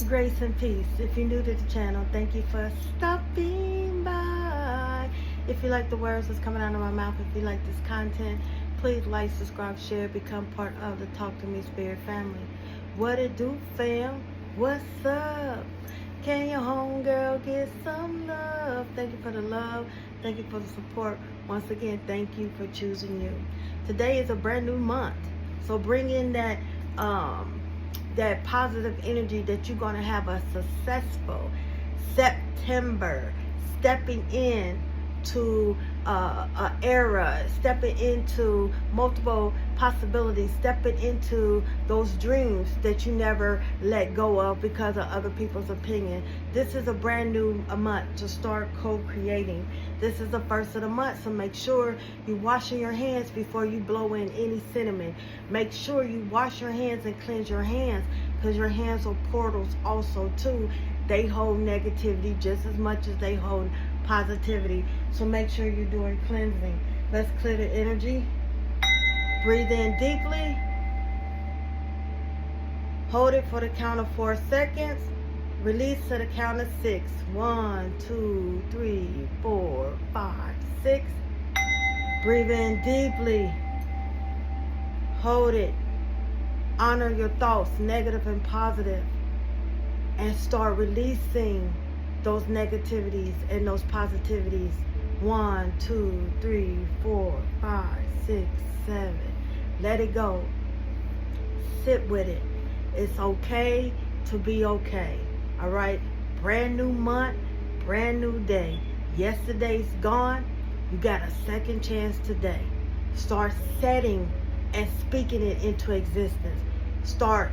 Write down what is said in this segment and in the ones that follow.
grace and peace. If you're new to the channel, thank you for stopping by. If you like the words that's coming out of my mouth, if you like this content, please like, subscribe, share, become part of the Talk to Me Spirit family. What it do, fam? What's up? Can your homegirl get some love? Thank you for the love. Thank you for the support. Once again, thank you for choosing you. Today is a brand new month, so bring in that positive energy that you're going to have a successful September, stepping in to an era, stepping into multiple possibilities, stepping into those dreams that you never let go of because of other people's opinion. This is a brand new month to start co-creating. This is the first of the month, so make sure you washing your hands before you blow in any cinnamon. Make sure you wash your hands and cleanse your hands, because your hands are portals also too. They hold negativity just as much as they hold positivity. So make sure you're doing cleansing. Let's clear the energy. Breathe in deeply. Hold it for the count of 4 seconds. Release to the count of 6. 1, 2, 3, 4, 5, 6. Breathe in deeply. Hold it. Honor your thoughts, negative and positive, and start releasing those negativities and those positivities. 1, 2, 3, 4, 5, 6, 7. Let it go. Sit with it. It's okay to be okay. All right? Brand new month, brand new day. Yesterday's gone. You got a second chance today. Start setting and speaking it into existence. Start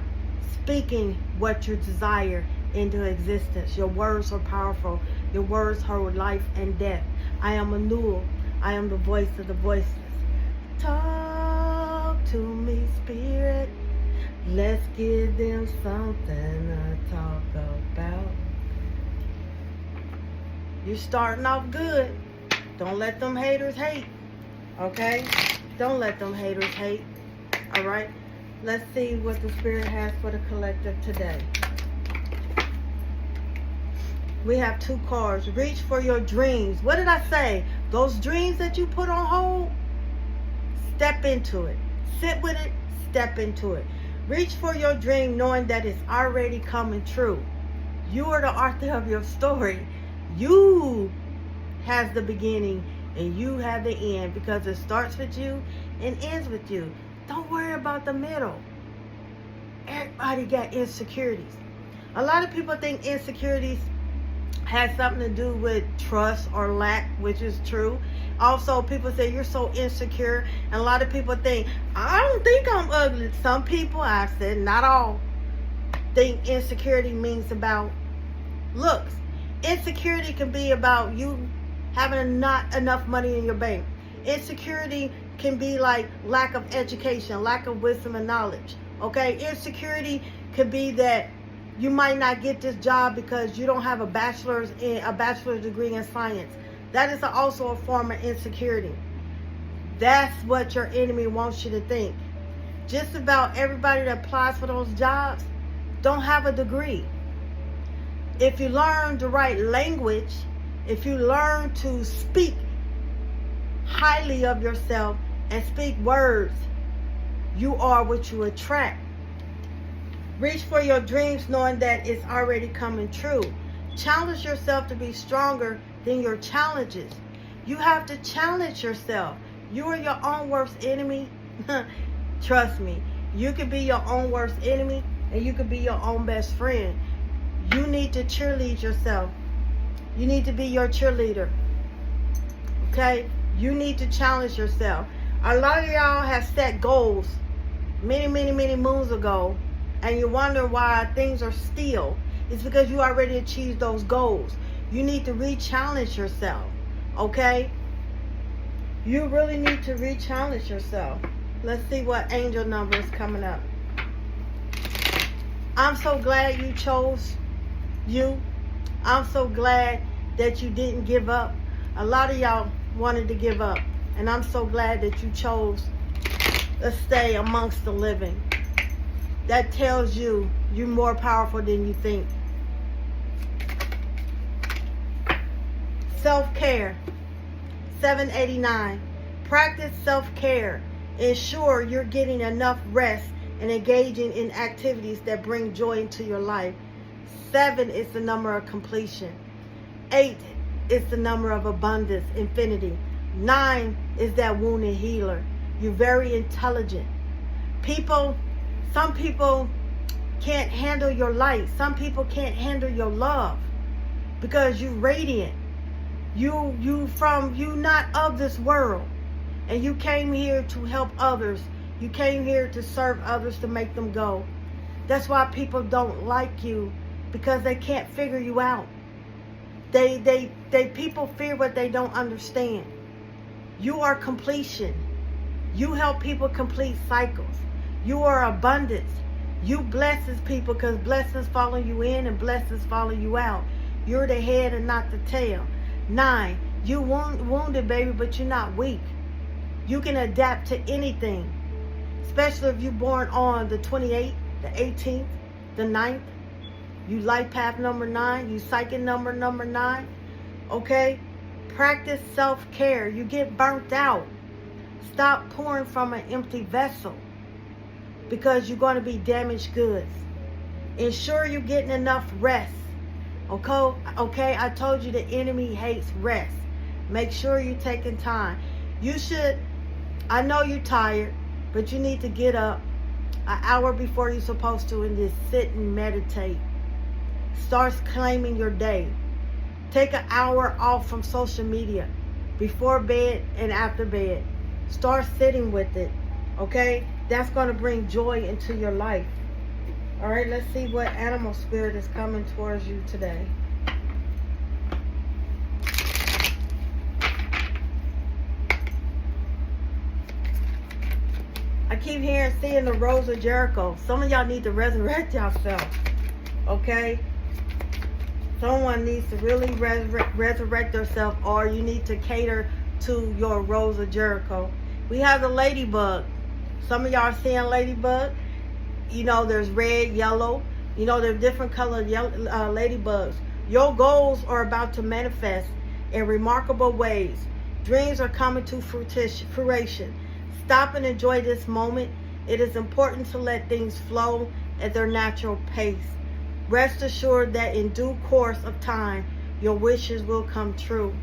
speaking what you desire into existence. Your words are powerful. Your words hold life and death. I am Anul. I am the voice of the voiceless. Talk to me, spirit. Let's give them something to talk about. You're starting off good. Don't let them haters hate. Okay? Don't let them haters hate. All right? Let's see what the spirit has for the collective today. We have 2 cards. Reach for your dreams. What did I say? Those dreams that you put on hold, step into it. Sit with it. Step into it. Reach for your dream knowing that it's already coming true. You are the author of your story. You have the beginning and you have the end, because it starts with you and ends with you. Don't worry about the middle. Everybody got insecurities. A lot of people think insecurities has something to do with trust or lack, which is true. Also, people say you're so insecure, and a lot of people think, I don't think I'm ugly. Some people, I've said not all, think insecurity means about looks. Insecurity can be about you having not enough money in your bank. Insecurity can be like lack of education, lack of wisdom and knowledge. Okay, insecurity could be that you might not get this job because you don't have a bachelor's degree in science. That is also a form of insecurity. That's what your enemy wants you to think. Just about everybody that applies for those jobs don't have a degree. If you learn the right language, if you learn to speak highly of yourself and speak words, you are what you attract. Reach for your dreams knowing that it's already coming true. Challenge yourself to be stronger than your challenges. You have to challenge yourself. You are your own worst enemy. Trust me, you could be your own worst enemy and you could be your own best friend. You need to cheerlead yourself. You need to be your cheerleader. Okay? You need to challenge yourself. A lot of y'all have set goals many moons ago, and you wonder why things are still. It's because you already achieved those goals. You need to re-challenge yourself. Okay? You really need to re-challenge yourself. Let's see what angel number is coming up. I'm so glad you chose you. I'm so glad that you didn't give up. A lot of y'all wanted to give up, and I'm so glad that you chose to stay amongst the living. That tells you you're more powerful than you think. Self-care. 789. Practice self-care. Ensure you're getting enough rest and engaging in activities that bring joy into your life. 7 is the number of completion. 8 is the number of abundance, infinity. 9 is that wounded healer. You're very intelligent. Some people can't handle your light. Some people can't handle your love because you're radiant. You not of this world, and you came here to help others. You came here to serve others, to make them go. That's why people don't like you, because they can't figure you out. People fear what they don't understand. You are completion. You help people complete cycles. You are abundance. You blesses people, because blessings follow you in and blessings follow you out. You're the head and not the tail. 9, you wounded, baby, but you're not weak. You can adapt to anything, especially if you're born on the 28th, the 18th, the 9th. You life path number 9. You psychic number 9. Okay? Practice self-care. You get burnt out. Stop pouring from an empty vessel, because you're going to be damaged goods. Ensure you're getting enough rest. Okay, I told you the enemy hates rest. Make sure you're taking time. I know you're tired, but you need to get up an hour before you're supposed to and just sit and meditate. Start claiming your day. Take an hour off from social media before bed and after bed. Start sitting with it. Okay? That's going to bring joy into your life. All right, let's see what animal spirit is coming towards you today. I keep seeing the Rose of Jericho. Some of y'all need to resurrect yourself. Okay? Someone needs to really resurrect themselves, or you need to cater to your Rose of Jericho. We have the ladybug. Some of y'all are seeing ladybug. You know, there's red, yellow. You know, there's different colored ladybugs. Your goals are about to manifest in remarkable ways. Dreams are coming to fruition. Stop and enjoy this moment. It is important to let things flow at their natural pace. Rest assured that in due course of time, your wishes will come true.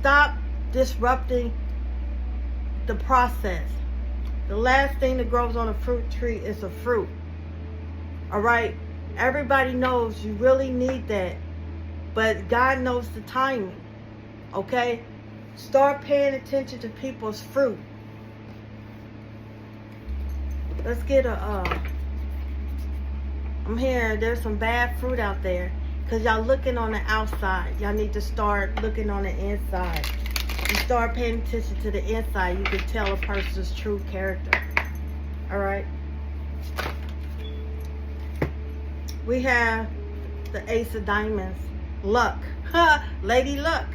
Stop disrupting the process. The last thing that grows on a fruit tree is a fruit. All right? Everybody knows you really need that. But God knows the timing. Okay? Start paying attention to people's fruit. Let's get I'm hearing there's some bad fruit out there, because y'all looking on the outside. Y'all need to start looking on the inside. You start paying attention to the inside, you can tell a person's true character. All right. We have the Ace of Diamonds. Luck. Lady Luck.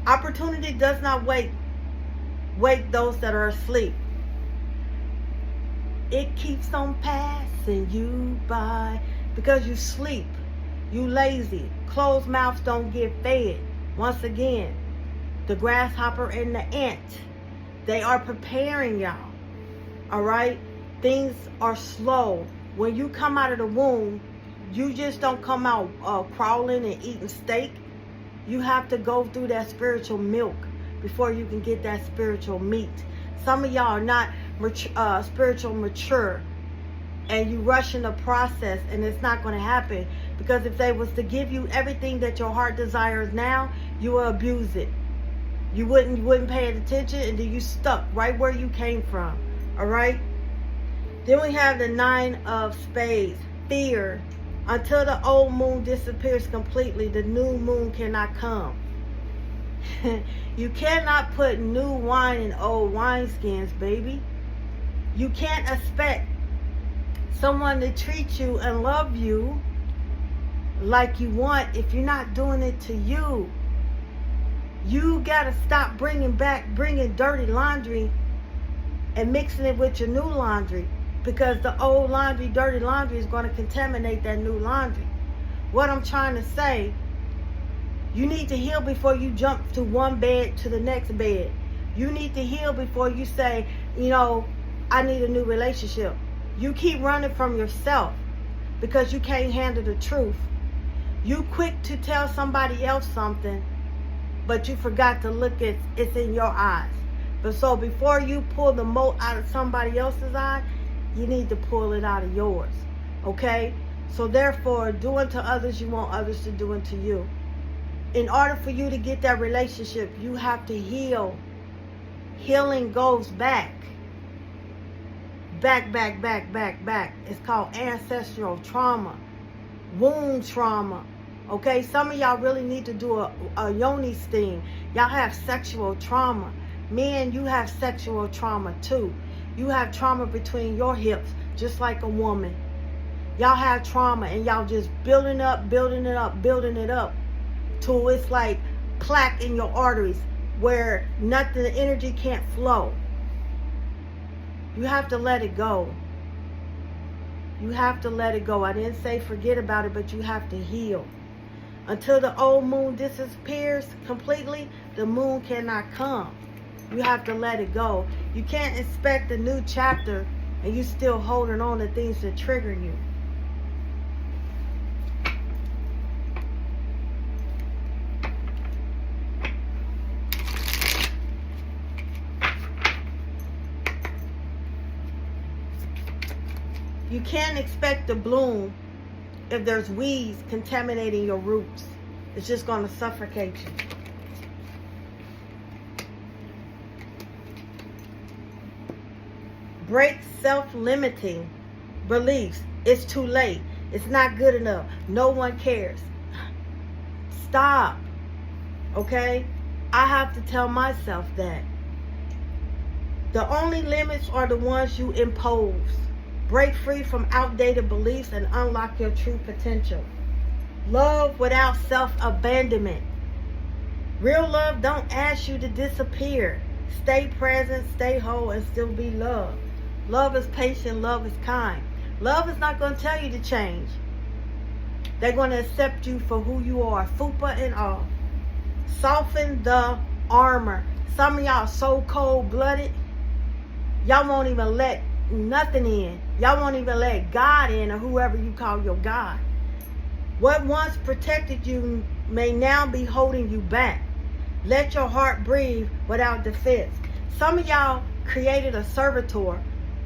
Opportunity does not wake those that are asleep. It keeps on passing you by, because you sleep. You lazy. Closed mouths don't get fed. Once again, the grasshopper and the ant, they are preparing y'all. All right? Things are slow. When you come out of the womb, you just don't come out crawling and eating steak. You have to go through that spiritual milk before you can get that spiritual meat. Some of y'all are not spiritual mature, and you rushing the process, and it's not going to happen, because if they was to give you everything that your heart desires now, you will abuse it. You wouldn't pay attention, and then you stuck right where you came from. All right? Then we have the 9 of Spades. Fear. Until the old moon disappears completely, the new moon cannot come. You cannot put new wine in old wineskins, baby. You can't expect someone to treat you and love you like you want if you're not doing it to you. You got to stop bringing dirty laundry and mixing it with your new laundry, because the old laundry, dirty laundry, is going to contaminate that new laundry. What I'm trying to say, You need to heal before you jump to one bed to the next bed. You need to heal before you say, I need a new relationship. You keep running from yourself because you can't handle the truth. You quick to tell somebody else something, but you forgot to look at it's in your eyes. But so before you pull the mote out of somebody else's eye, you need to pull it out of yours. Okay? So therefore, do unto others you want others to do unto you. In order for you to get that relationship, you have to heal. Healing goes back. Back. It's called ancestral trauma, wound trauma. Okay, some of y'all really need to do a yoni sting. Y'all have sexual trauma. Men, you have sexual trauma too. You have trauma between your hips, just like a woman. Y'all have trauma and y'all just building it up till it's like plaque in your arteries where the energy can't flow. You have to let it go. You have to let it go. I didn't say forget about it, but you have to heal. Until the old moon disappears completely, the moon cannot come. You have to let it go. You can't expect a new chapter and you still holding on to things that trigger you. You can't expect to bloom if there's weeds contaminating your roots. It's just going to suffocate you. Break self-limiting beliefs. It's too late. It's not good enough. No one cares. Stop. Okay? I have to tell myself that. The only limits are the ones you impose. Break free from outdated beliefs and unlock your true potential. Love without self-abandonment. Real love don't ask you to disappear. Stay present, stay whole, and still be loved. Love is patient, love is kind. Love is not going to tell you to change. They're going to accept you for who you are, fupa and all. Soften the armor. Some of y'all so cold-blooded, y'all won't even let nothing in. Y'all won't even let God in, or whoever you call your God. What once protected you may now be holding you back. Let your heart breathe without defense. Some of y'all created a servitor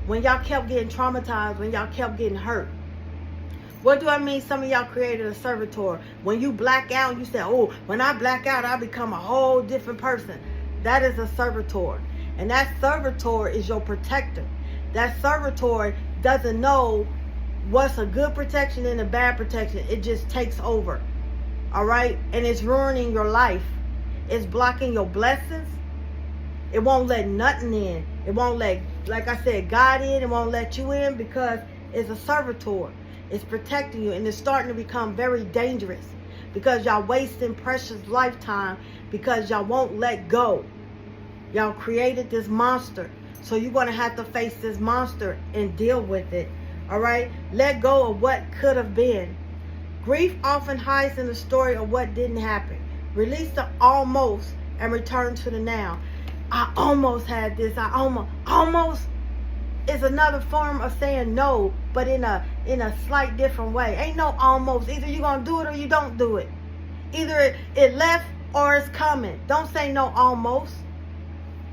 when y'all kept getting traumatized, when y'all kept getting hurt. What do I mean some of y'all created a servitor? When you black out, you say, oh, when I black out, I become a whole different person. That is a servitor. And that servitor is your protector. That servitor doesn't know what's a good protection and a bad protection. It just takes over. All right? And it's ruining your life. It's blocking your blessings. It won't let nothing in. It won't let, like I said, God in. It won't let you in because it's a servitor. It's protecting you. And it's starting to become very dangerous because y'all wasting precious lifetime because y'all won't let go. Y'all created this monster. So you're going to have to face this monster and deal with it. All right? Let go of what could have been. Grief often hides in the story of what didn't happen. Release the almost and return to the now. I almost had this. I almost is another form of saying no, but in a slight different way. Ain't no almost. Either you're going to do it or you don't do it. Either it left or it's coming. Don't say no almost.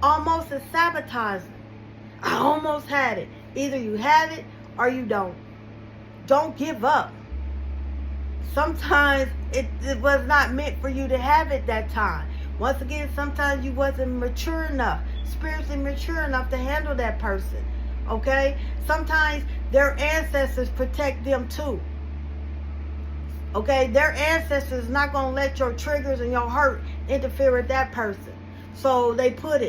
Almost is sabotaging. I almost had it. Either you have it or you don't. Don't give up. Sometimes it was not meant for you to have it that time. Once again, sometimes you wasn't mature enough, spiritually mature enough to handle that person. Okay? Sometimes their ancestors protect them too. Okay? Their ancestors not going to let your triggers and your hurt interfere with that person. So they put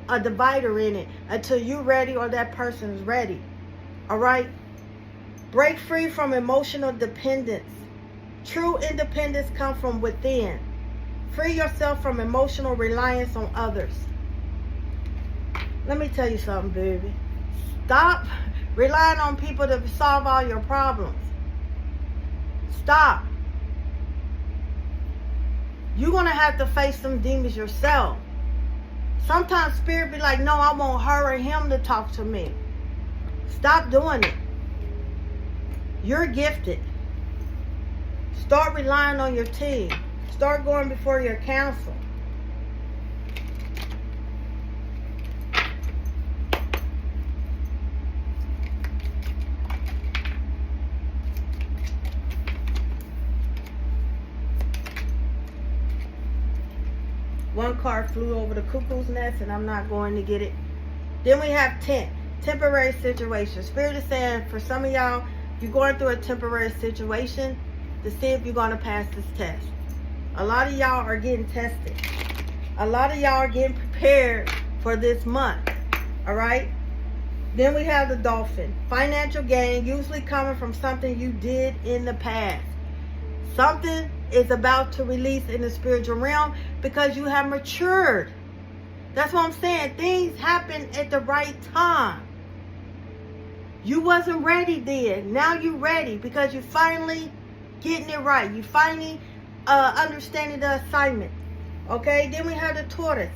a divider in it until you're ready or that person's ready. All right? Break free from emotional dependence. True independence comes from within. Free yourself from emotional reliance on others. Let me tell you something, baby. Stop relying on people to solve all your problems. Stop. You're going to have to face some demons yourself. Sometimes spirit be like, no, I want her or him to talk to me. Stop doing it. You're gifted. Start relying on your team. Start going before your counsel. One card flew over the cuckoo's nest, and I'm not going to get it. Then we have 10. Temporary situation. Spirit is saying for some of y'all, you're going through a temporary situation to see if you're going to pass this test. A lot of y'all are getting tested. A lot of y'all are getting prepared for this month. All right? Then we have the dolphin. Financial gain, usually coming from something you did in the past. Something is about to release in the spiritual realm because you have matured. That's what I'm saying. Things happen at the right time. You wasn't ready then. Now you're ready because you finally getting it right. You finally understanding the assignment. Okay? Then we have the tortoise.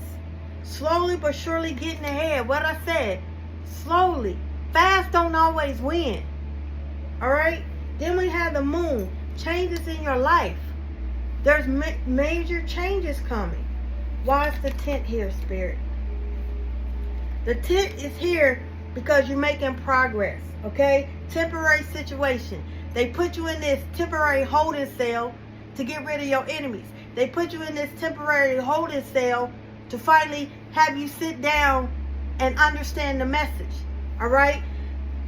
Slowly but surely getting ahead. What I said. Slowly. Fast don't always win. Alright? Then we have the moon. Changes in your life. There's major changes coming. Why is the tent here, Spirit? The tent is here because you're making progress. Okay? Temporary situation. They put you in this temporary holding cell to get rid of your enemies. They put you in this temporary holding cell to finally have you sit down and understand the message. All right?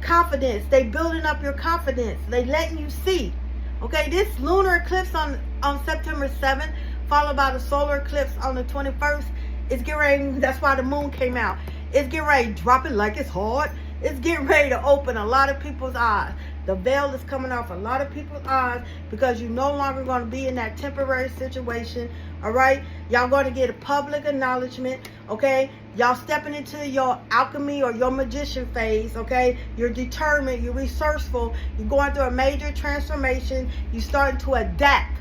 Confidence. They building up your confidence. They letting you see. Okay, this lunar eclipse on September 7th, followed by the solar eclipse on the 21st, is getting ready. That's why the moon came out. It's getting ready to drop it like it's hard. It's getting ready to open a lot of people's eyes. The veil is coming off a lot of people's eyes because you're no longer going to be in that temporary situation. All right? Y'all going to get a public acknowledgement. Okay? Y'all stepping into your alchemy or your magician phase. Okay? You're determined. You're resourceful. You're going through a major transformation. You're starting to adapt.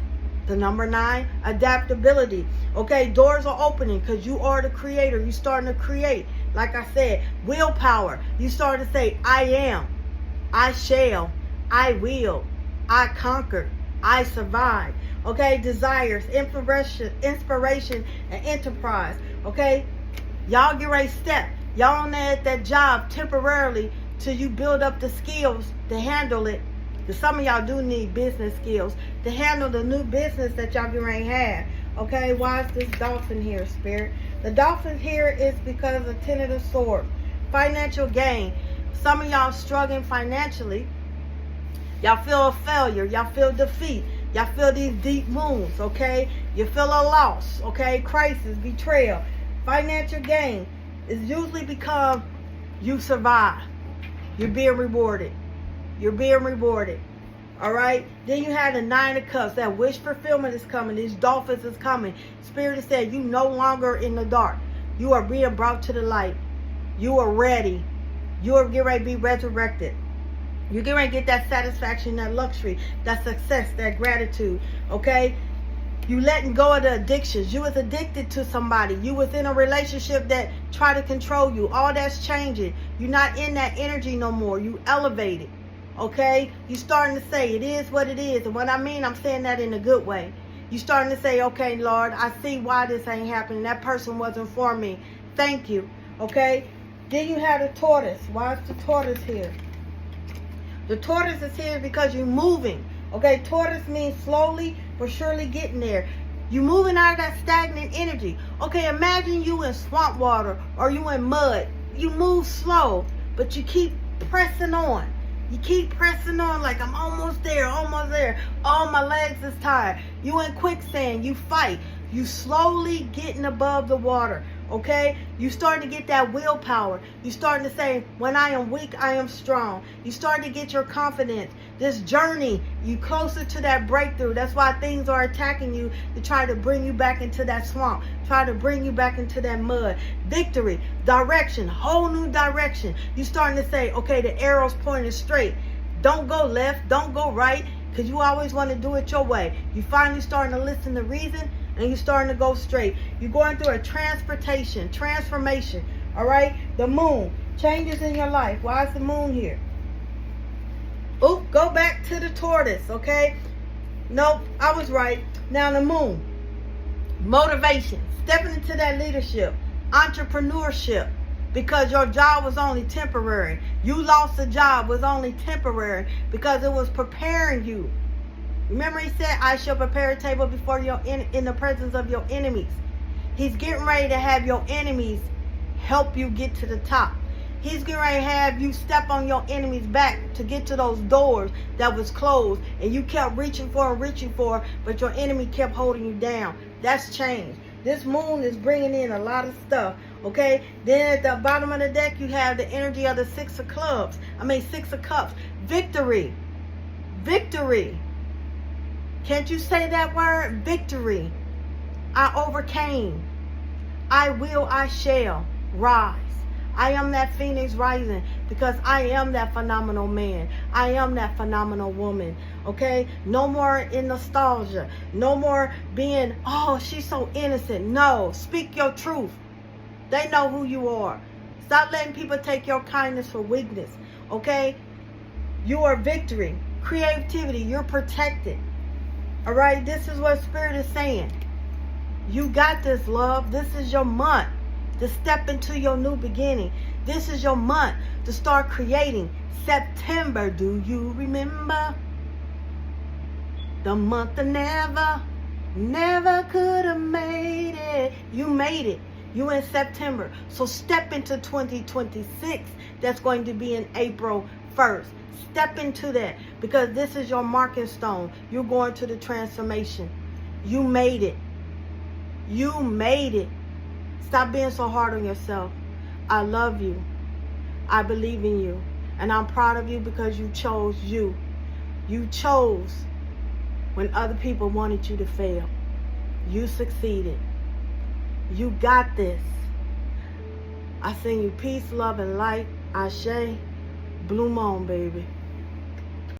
The number 9, adaptability. Okay? Doors are opening because you are the creator. You're starting to create. Like I said, willpower. You start to say, I am. I shall, I will, I conquer, I survive. Okay, desires, inspiration, and enterprise. Okay, y'all get ready to step. Y'all on that job temporarily till you build up the skills to handle it. Because some of y'all do need business skills to handle the new business that y'all get ready to have. Okay, why is this dolphin here, Spirit? The dolphin here is because of Ten of the Sword. Financial gain. Some of y'all struggling financially. Y'all feel a failure. Y'all feel defeat. Y'all feel these deep wounds, okay? You feel a loss, okay? Crisis, betrayal. Financial gain is usually because you survive. You're being rewarded. You're being rewarded. All right? Then you have the 9 of Cups. That wish fulfillment is coming. These dolphins is coming. Spirit said you no longer in the dark. You are being brought to the light. You are ready. You are getting ready to be resurrected. You're getting ready to get that satisfaction, that luxury, that success, that gratitude. Okay? You letting go of the addictions. You was addicted to somebody. You was in a relationship that tried to control you. All that's changing. You're not in that energy no more. You elevated. Okay? You starting to say it is what it is. And what I mean, I'm saying that in a good way. You starting to say, okay, Lord, I see why this ain't happening. That person wasn't for me. Thank you. Okay? Then you have the tortoise. Why is the tortoise here? The tortoise is here because you're moving. Okay, tortoise means slowly but surely getting there. You're moving out of that stagnant energy. Okay, imagine you in swamp water or you in mud. You move slow, but you keep pressing on. You keep pressing on like I'm almost there, almost there. Oh, my legs is tired. You in quicksand. You fight. You slowly getting above the water. Okay? You starting to get that willpower. You starting to say, when I am weak, I am strong. You starting to get your confidence. This journey, you closer to that breakthrough. That's why things are attacking you to try to bring you back into that swamp. Try to bring you back into that mud. Victory, direction, whole new direction. You starting to say, okay, the arrow's pointing straight. Don't go left, don't go right, because you always want to do it your way. You finally starting to listen to reason and you're starting to go straight. You're going through a transformation. All right? The moon. Changes in your life. Why is the moon here? Oh, go back to the tortoise, okay? Nope, I was right. Now the moon. Motivation. Stepping into that leadership. Entrepreneurship. Because your job was only temporary. You lost a job was only temporary because it was preparing you. Remember he said, I shall prepare a table before you in the presence of your enemies. He's getting ready to have your enemies help you get to the top. He's getting ready to have you step on your enemy's back to get to those doors that was closed. And you kept reaching for, but your enemy kept holding you down. That's change. This moon is bringing in a lot of stuff. Okay? Then at the bottom of the deck, you have the energy of the Six of Cups. Victory. Victory. Can't you say that word? Victory. I overcame. I shall rise. I am that phoenix rising because I am that phenomenal man. I am that phenomenal woman. Okay? No more in nostalgia. No more being, oh, she's so innocent. No. Speak your truth. They know who you are. Stop letting people take your kindness for weakness. Okay? You are victory. Creativity. You're protected. All right? This is what Spirit is saying. You got this, love. This is your month to step into your new beginning. This is your month to start creating. September, do you remember? The month of never could have made it. You made it. You in September. So step into 2026. That's going to be in April 1st. Step into that because this is your marking stone. You're going to the transformation. You made it. You made it. Stop being so hard on yourself. I love you. I believe in you. And I'm proud of you because you chose you. You chose when other people wanted you to fail. You succeeded. You got this. I send you peace, love, and light. Ashe. Bloom on, baby.